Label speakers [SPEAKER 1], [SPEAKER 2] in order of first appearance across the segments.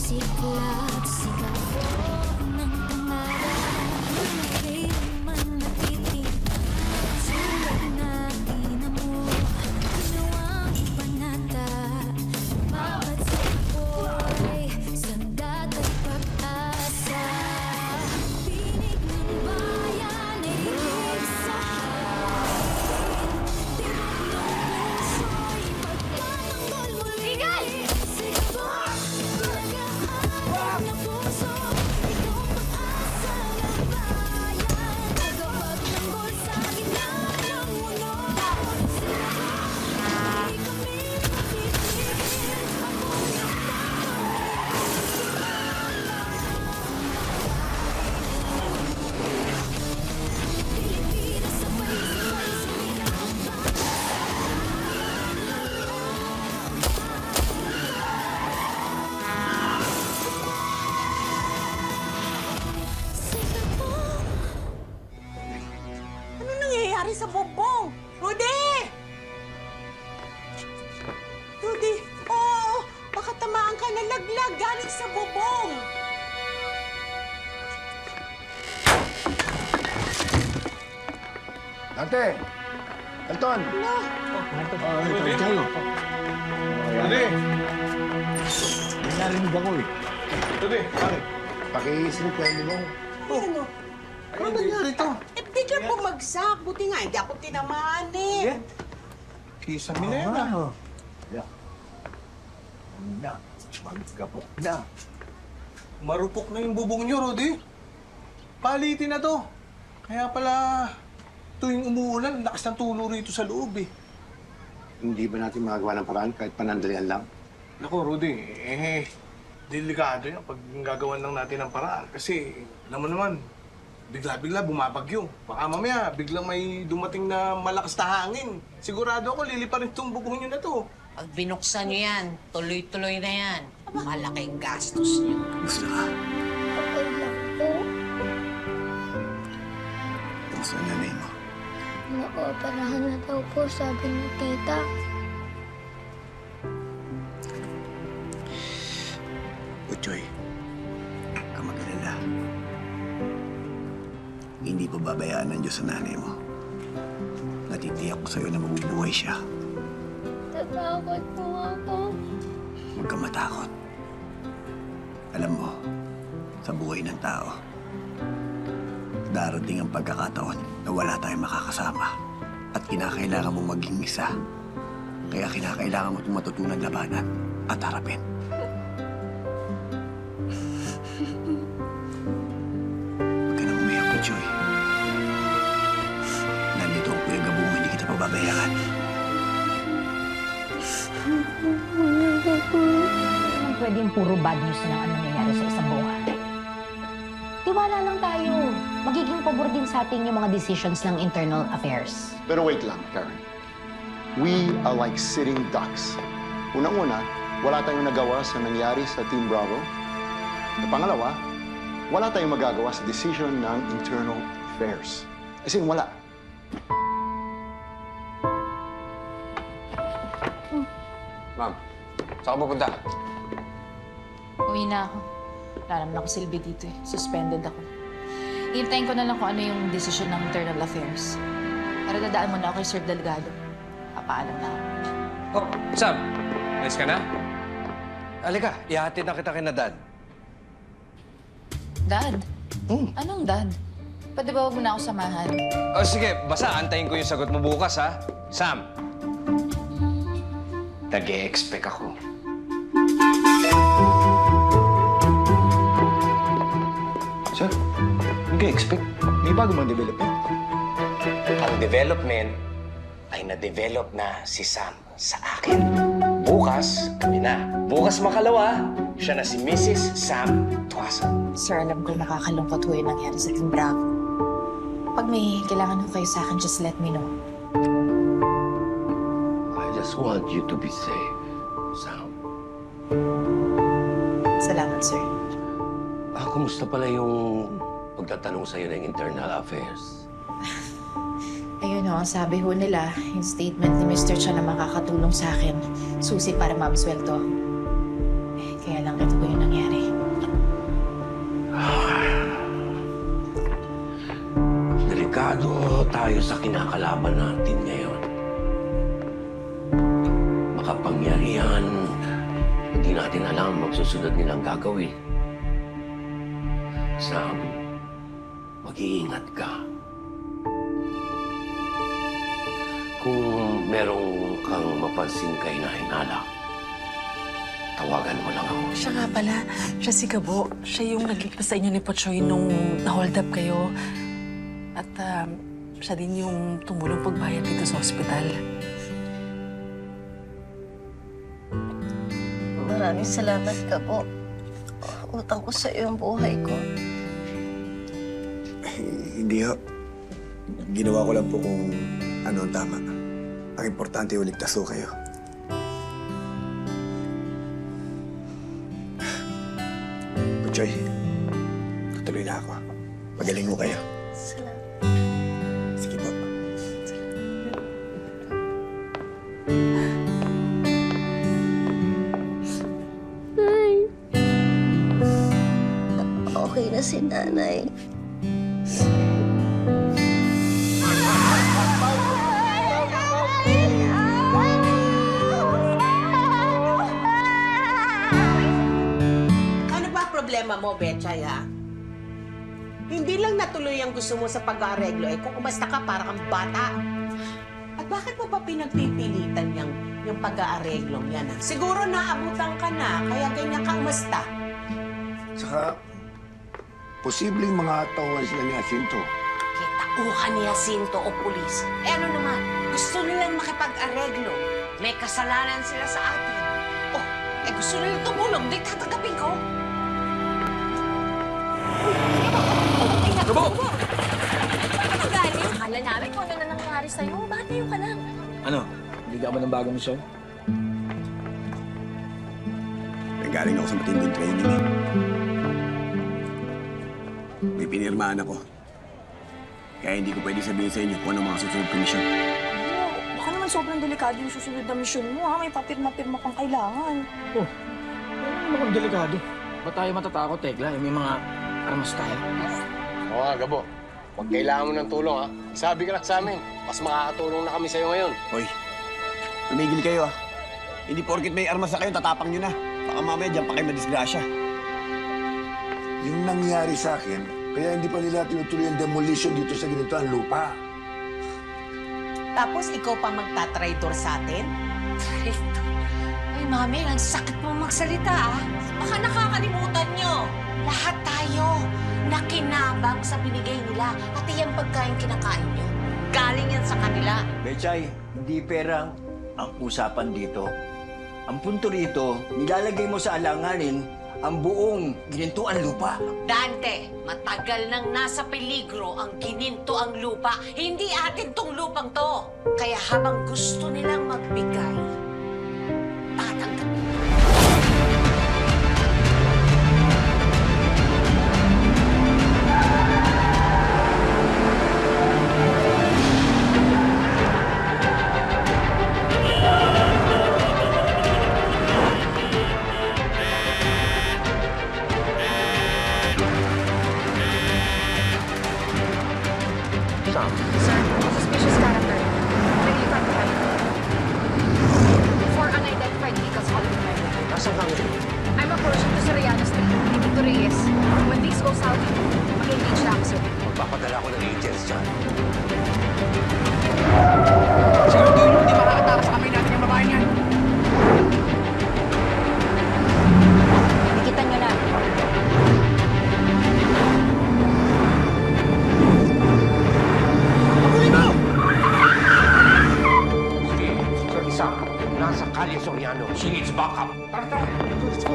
[SPEAKER 1] Siklab, sigaw ng pangarap. Kailanman natitig, sulat na inamo. Ginawang panata, bawat sapoy, sandat at pag-asa. Tinig ng bayan ay higit sa akin. Tibok ng puso'y magtatanggol muli. Sigaw, nagahanap ng puso, ikaw pag-asa ng bayan. Tagapagtanggol sa gitna ng mundo. Sigaw, di kami mapitigil. Ako Pilipinas, sabay-sabay sumigaw. Sigaw.
[SPEAKER 2] Ano nangyayari sa bubong? Rudy! Rudy, oo, baka tamaan ka na laglag galing sa bubong.
[SPEAKER 3] Dante! Anton!
[SPEAKER 2] Ano?
[SPEAKER 3] Tayo.
[SPEAKER 4] Rudy!
[SPEAKER 3] May narinig ako eh.
[SPEAKER 4] Rudy, bakit?
[SPEAKER 3] Pakisilip kayo mo.
[SPEAKER 2] Ano?
[SPEAKER 4] Ano nangyari to?
[SPEAKER 2] Eh, biglang bumagsak. Buti nga, hindi ako tinamaan eh.
[SPEAKER 4] Kisa Milena.
[SPEAKER 3] Na. Magkapok na.
[SPEAKER 4] Marupok na yung bubong niyo, Rudy. Palitin na to. Kaya pala tuwing umuulan, lakas ng tulo rito sa loob eh.
[SPEAKER 3] Hindi ba natin magagawa ng paraan kahit panandalian lang?
[SPEAKER 4] Naku, Rudy, delikado yan pag gagawan lang natin ng paraan. Kasi, alam mo naman, bigla-bigla bumabagyo. Baka mamaya, biglang may dumating na malakas na hangin. Sigurado ako, liliparin itong bubong niyo na to.
[SPEAKER 5] Pag binuksan nyo yan, tuloy-tuloy na yan. Malaking gastos nyo.
[SPEAKER 3] Gusto ka?
[SPEAKER 1] Okay lang po.
[SPEAKER 3] Gusto na nanay mo.
[SPEAKER 1] Naoperahan na daw po, sabi ni tita.
[SPEAKER 3] Uchoy, huwag ka mag-alala. Hindi pa babayaan ng Diyos sa nanay mo. Natitiyak ko sa'yo na mabubuhay siya.
[SPEAKER 1] Tatakot po ako.
[SPEAKER 3] Huwag ka matakot. Alam mo, sa buhay ng tao, darating ang pagkakataon na wala tayong makakasama at kinakailangan mo maging isa. Kaya kinakailangan mo itong matutunan labanan at harapin. Huwag ka nang umiyak, Joy. Nandito ang Kuya Gabungo, hindi kita pababayaan.
[SPEAKER 6] Hindi naman pwedeng puro bad news na ang nangyayari sa isang buhay. Tiwala lang tayo. Magiging pabor din sa atin yung mga decisions ng internal affairs.
[SPEAKER 7] Pero wait lang, Karen. We are like sitting ducks. Unang-una, wala tayong nagawa sa nangyari sa Team Bravo. At pangalawa, wala tayong magagawa sa decision ng internal affairs. As in, wala.
[SPEAKER 8] Ma'am, saan ka pupunta?
[SPEAKER 9] Uwi na ako. Wala naman ako silbi dito eh. Suspended ako. Hintayin ko na lang kung ano yung desisyon ng internal affairs. Pero dadaan muna ako kay Sir Delgado. Papaalam na ako.
[SPEAKER 8] Oh, Sam! Nice ka na? Halika, ihatid na kita kina Dad.
[SPEAKER 9] Dad? Anong dad? Pwede ba huwag mo na ako samahan?
[SPEAKER 8] O sige, basta antayin ko yung sagot mo bukas, ha? Sam! Nag-e-expect ako.
[SPEAKER 7] Sir, nag-expect. May bago mang development.
[SPEAKER 10] Ang development ay na-develop na si Sam sa akin. Bukas, kami na. Bukas makalawa, siya na si Mrs. Sam Tuasa.
[SPEAKER 9] Sir, alam ko nakakalungkot ho yung nangyari sa Team Bravo. Pag may kailangan ho kayo sa akin, just let me know.
[SPEAKER 3] I just want you to be safe, Sam.
[SPEAKER 9] Salamat, sir.
[SPEAKER 3] Kumusta pala yung pagtatanong sa'yo ng internal affairs?
[SPEAKER 9] Ayun ho, ang sabi ho nila, yung statement ni Mr. Chan na makakatulong sa akin, susi para ma-absuelto ako. Kaya lang ito po yung nangyari.
[SPEAKER 10] tayo sa kinakalaban natin ngayon. Makapangyarihan, hindi natin alam ang magsusunod nilang gagawin. Sam, mag-iingat ka. Kung merong kang mapansin kay na hinala, tawagan mo lang ako.
[SPEAKER 2] Siya nga pala, siya si Gabo. Siya yung nagligtas sa inyo ni Pochoy nung na-hold up kayo. At siya din yung tumulong pagbayad dito sa ospital.
[SPEAKER 1] Maraming salamat ka po. Utang ko sa iyo ang buhay ko.
[SPEAKER 3] Hindi ho. Ginawa ko lang po kung ano ang tama. Ang importante, uligtas ho kayo. Puchoy, tutuloy na ako. Magaling mo kayo.
[SPEAKER 1] Salamat.
[SPEAKER 3] Sige po.
[SPEAKER 1] Nay. Okay na si nanay.
[SPEAKER 2] Ano ba problema mo, Betchay, ha? Hindi lang natuloy ang gusto mo sa pag-aareglo, eh kung umasta ka para kang bata. At bakit mo pa pinagpipilitan yung pag-aareglong yan, ha? Siguro naabutan ka na, kaya ganyan ka umasta.
[SPEAKER 3] Saka, posibleng mga tauhan sila ni Jacinto.
[SPEAKER 5] Kitauhan ni Jacinto o pulis. Eh ano naman, gusto nilang makipag-areglo. May kasalanan sila sa atin. Oh, eh gusto nilang tumulong, di tatanggapin ko.
[SPEAKER 8] Gabo!
[SPEAKER 9] Ano galing? Akala namin kung ano na nangyari sa'yo. Bakit ngayon ka lang?
[SPEAKER 8] Ano? Hindi ka ba ng bagong misyon?
[SPEAKER 3] Nanggaling ako sa matinding training eh. May pinirmahan ako. Kaya hindi ko pwede sabihin sa inyo kung ano mga susunod kong misyon.
[SPEAKER 9] Baka naman sobrang delikado yung susunod na misyon mo, ha? May papirma-pirma kang kailangan.
[SPEAKER 11] Oh, ano naman delikado? Ba't tayo matatakot, Tekla? May mga armas tayo.
[SPEAKER 10] Oo nga, Gabo. Huwag kailangan mo ng tulong, ha? Sabi ka lang sa amin, mas makakatulong na kami sa'yo ngayon.
[SPEAKER 3] Hoy, tumigil kayo ah. Hindi porkit may armas na kayo, tatapang nyo na. Baka mamaya dyan pa kayo madisgrasya.
[SPEAKER 12] Yung nangyari sa akin, kaya hindi pa nila tinutuloy ang demolition dito sa ganito ang lupa.
[SPEAKER 2] Tapos ikaw pa magtatraidor sa atin?
[SPEAKER 5] Ay, Mami, ang sakit mo magsalita, ah. Baka nakakalimutan nyo. Lahat tayo nakinabang sa binigay nila. Pati yung pagkain kinakain nyo. Galing yan sa kanila.
[SPEAKER 13] Betchay, hindi pera ang usapan dito. Ang punto rito, nilalagay mo sa alanganin ang buong ginintuan lupa.
[SPEAKER 5] Dante, matagal nang nasa peligro ang gininto ang lupa. Hindi atin tong lupang to. Kaya habang gusto nilang magbigay, tatanggapin.
[SPEAKER 9] Sir, suspicious character. Release at time. 4 unidentified vehicles following my way.
[SPEAKER 10] Nasaan kami?
[SPEAKER 9] I'm approaching to Soriano Street, leading to Reyes. When these go south, mag-engage na ako, sir.
[SPEAKER 10] Magpapadala ko ng agents dyan.
[SPEAKER 8] Siguraduhin mo hindi makakatapos sa kamay natin yung babae niyan.
[SPEAKER 6] Dikitan nyo na.
[SPEAKER 10] Sige, Sir Isaac, nasa Kalye Soriano. She needs backup. Tara, tara. Let's go.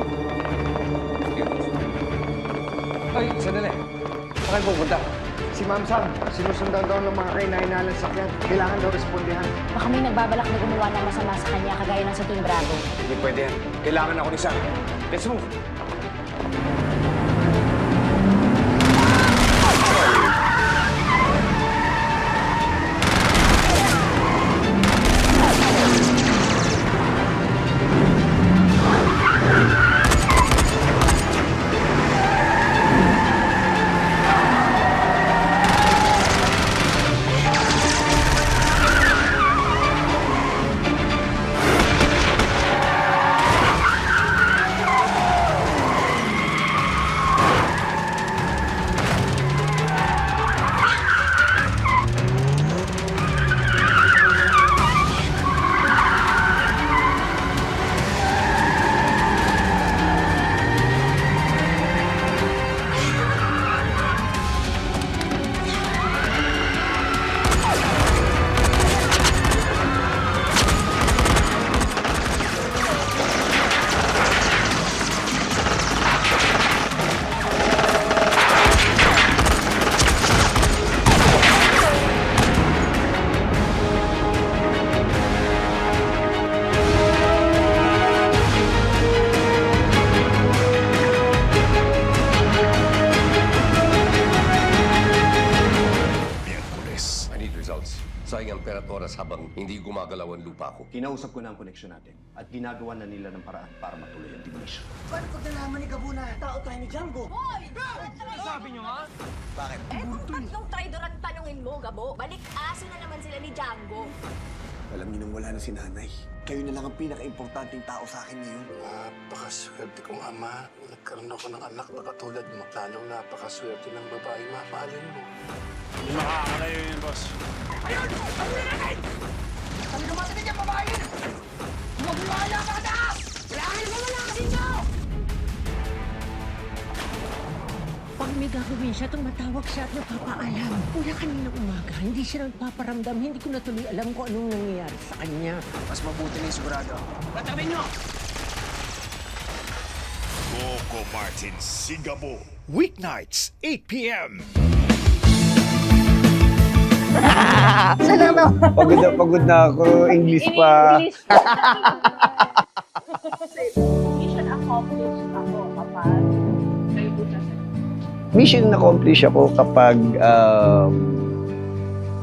[SPEAKER 8] Ay, sandali. Saan kayo pupunta?
[SPEAKER 7] Si Ma'am Sam, sinusundan daw ng mga kainainalang sakyan. Kailangan daw respondihan.
[SPEAKER 6] Baka may nagbabalak na gumawa ng masama sa kanya, kagaya ng sa Team Bravo.
[SPEAKER 8] Hindi pwede yan. Kailangan ako ni Sam. Let's move.
[SPEAKER 14] oras habang hindi gumagalaw ang lupa ko.
[SPEAKER 3] Kinausap ko na ang koneksyon natin at ginagawa na nila ng paraan para matuloy ang demolition.
[SPEAKER 11] Paano pag nalaman ni Gabo na tao tayo ni Django?
[SPEAKER 5] Hoy!
[SPEAKER 11] Sabi niyo nga?
[SPEAKER 3] Bakit?
[SPEAKER 5] Eh, kung tatlong traidor ang tanungin mo, Gabo, balik-aso na naman sila ni Django.
[SPEAKER 3] Alam niyo nang wala na si nanay. Kayo na lang ang pinaka-importanting tao sa akin ngayon.
[SPEAKER 12] Napakaswerte kong ama. Nagkaroon ako ng anak na katulad mo. Lalong napakaswerte ng babae. Mahalin mo.
[SPEAKER 4] Hindi makakalayo yun, boss.
[SPEAKER 11] Ayun! Ang nanay! Kami naman niya babae! Magwala ka na! Kailangan mo na kasi niyo!
[SPEAKER 1] Pag may gagawin siya, tumatawag siya at napapaalam. Mula kaninang umaga, hindi siya nagpaparamdam. Hindi ko na tuloy alam kung anong nangyayari sa kanya.
[SPEAKER 11] Mas mabuti na yung sigurado ako. Patabi niyo!
[SPEAKER 15] Coco Martin Singabo. Weeknights, 8 p.m.
[SPEAKER 3] Pagod na ako. English pa.
[SPEAKER 9] Mission accomplished ako kapag kayo po sa
[SPEAKER 3] Mission accomplished ako kapag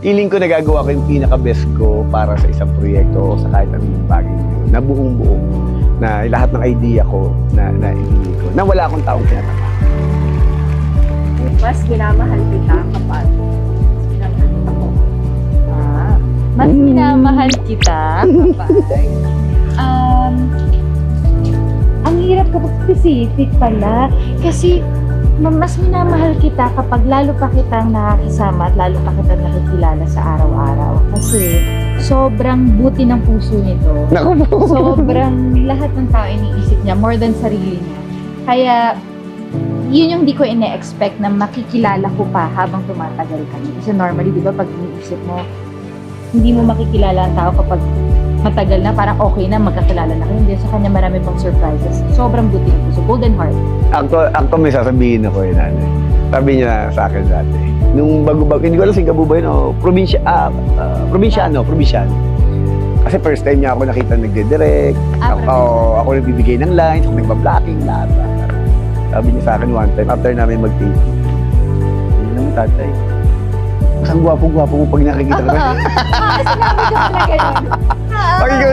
[SPEAKER 3] feeling ko nagagawa ko yung pinaka-best ko para sa isang proyekto o sa kahit anong bagay na buong-buo. Na lahat ng idea ko na ibigay ko. Na wala akong taong pinataka.
[SPEAKER 9] Mas minamahal kita kapag minamahal ako. Mas minamahal kita kapag ang hirap kapag specific pala. Kasi mas minamahal kita kapag lalo pa kitang nakakasama at lalo pa kitang nakikilala sa araw-araw. Kasi sobrang buti ng puso nito. Sobrang lahat ng tao iniisip niya more than sarili niya. Kaya yun yung di ko ine-expect na makikilala ko pa habang tumatagal kami. Kasi normally, di ba, pag iniisip mo, hindi mo makikilala ang tao kapag matagal na, parang okay na, magkakilala na kayo. Hindi, sa kanya marami pang surprises. Sobrang buti ng puso. Golden heart.
[SPEAKER 3] Ako may sasabihin ako yun, nanay. Sabi niya sa akin dati. Nung bago-bago, hindi ko alam Singapore ba yun o probinsyano. Kasi first time niya ako nakita nagde-direct. Ako nagbibigay ng lines, ako nagbablocking, lahat. Sabi niya sa akin one time, after namin mag-tape. Hindi naman tatay. Mas ang gwapo-gwapo mo pag nakikita ko. Pag ikaw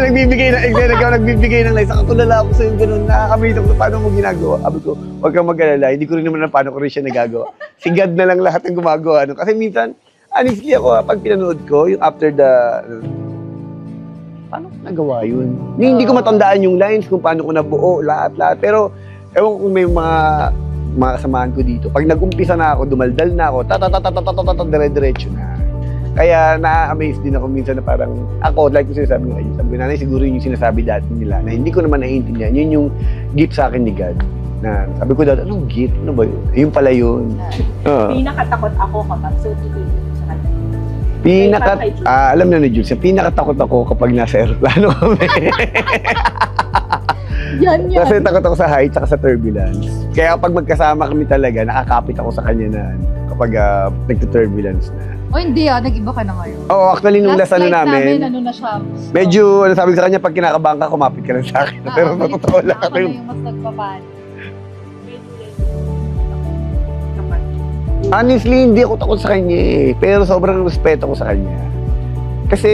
[SPEAKER 3] nagbibigay ng lines, nakatulala ako sa'yo ganun. Nakakamilit ako paano mo ginagawa. Sabi ko, huwag kang mag-alala. Hindi ko rin naman na paano ko rin siya nagagawa. Si God na lang lahat ng gumagawa. Kasi minsan, honestly ako, pag pinanood ko, yung after the... paano ko nagawa yun? Hindi ko matandaan yung lines kung paano ko nabuo, lahat. Pero, ewan ko kung may mga kasamahan ko dito. Pag nag-umpisa na ako, dumaldal na ako, dire-diretso na. Kaya na-amaze din ako minsan na parang, ako, like yung sinasabi ko, sabi ko, nanay, siguro yun yung sinasabi dati nila, na hindi ko naman naiintindihan. Yun yung gift sa akin ni God. Na sabi ko dati, anong gift? Ano ba yun? Yun pala yun.
[SPEAKER 9] Pinakatakot ako kapag titigil sa kanya.
[SPEAKER 3] Alam na ni Jules, pinakatakot ako kapag nasa aeroplano kami.
[SPEAKER 9] Yan.
[SPEAKER 3] Kasi takot ako sa height at sa turbulence. Kaya kapag magkasama kami talaga, nakakapit ako sa kanya na kapag nagtuturbulence na.
[SPEAKER 9] O hindi nag-iba ka na ngayon.
[SPEAKER 3] Oo, actually nung last namin,
[SPEAKER 9] ano na siya.
[SPEAKER 3] medyo, sabi ko sa kanya, pag kinakabahan ka, kumapit ka lang sa akin. Pero totoo lang ako yung...
[SPEAKER 9] mas nagpapan.
[SPEAKER 3] Honestly, hindi ako takot sa kanya eh. Pero sobrang respeto ko sa kanya. Kasi,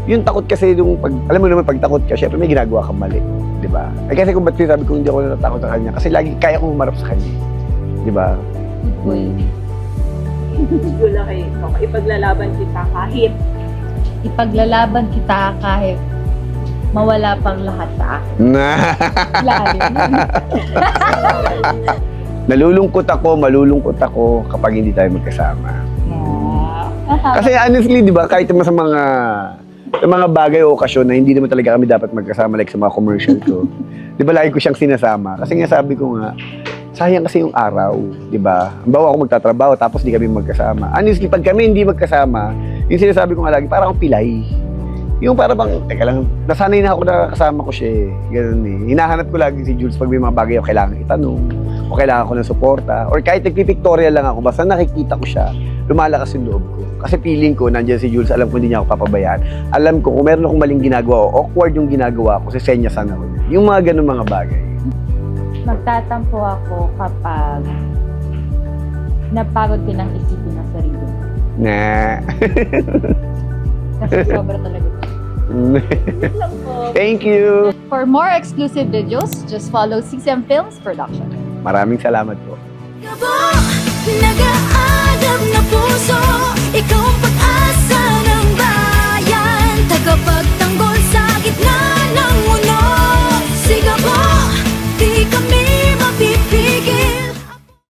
[SPEAKER 3] yung takot kasi yung pag, alam mo naman, pag takot ka, syempre may ginagawa kang mali. Di ba? Kasi kung ba't sabi ko hindi ako natatakot sa kanya, kasi lagi kaya kong humarap sa kanya. Di ba?
[SPEAKER 9] Good boy. Wala kayo. Ipaglalaban kita kahit mawala pang lahat sa akin.
[SPEAKER 3] Malulungkot ako kapag hindi tayo magkasama. Kasi honestly, di ba, kahit sa mga bagay o okasyon na hindi naman talaga kami dapat magkasama, like sa mga commercial ko, di ba, lagi ko siyang sinasama. Kasi nga sabi ko nga, sayang kasi yung araw, di ba? Bawa ako magtatrabaho tapos di kami magkasama. Honestly, pag kami hindi magkasama, yung sinasabi ko nga lagi, parang akong pilay. Yung para bang, teka lang, nasanay na ako na kasama ko siya eh. Ganun eh. Hinahanap ko lagi si Jules pag may mga bagay ako kailangan itanong, o kailangan ko ng suporta, or kahit nagpipictorial lang ako, basta nakikita ko siya, lumalakas yung loob ko. Kasi feeling ko, nandiyan si Jules, alam ko hindi niya ako papabayaan. Alam ko, kung meron akong maling ginagawa o awkward yung ginagawa ko, sisenyasan ako. Yung mga ganun mga bagay.
[SPEAKER 9] Magtatampo ako kapag napagod ka ng isipin ng sarili.
[SPEAKER 16] Kasi sobra talaga.
[SPEAKER 3] Thank you.
[SPEAKER 16] For more exclusive videos, just follow CCM Films Production.
[SPEAKER 3] Maraming salamat po.
[SPEAKER 11] Nag-aadab na puso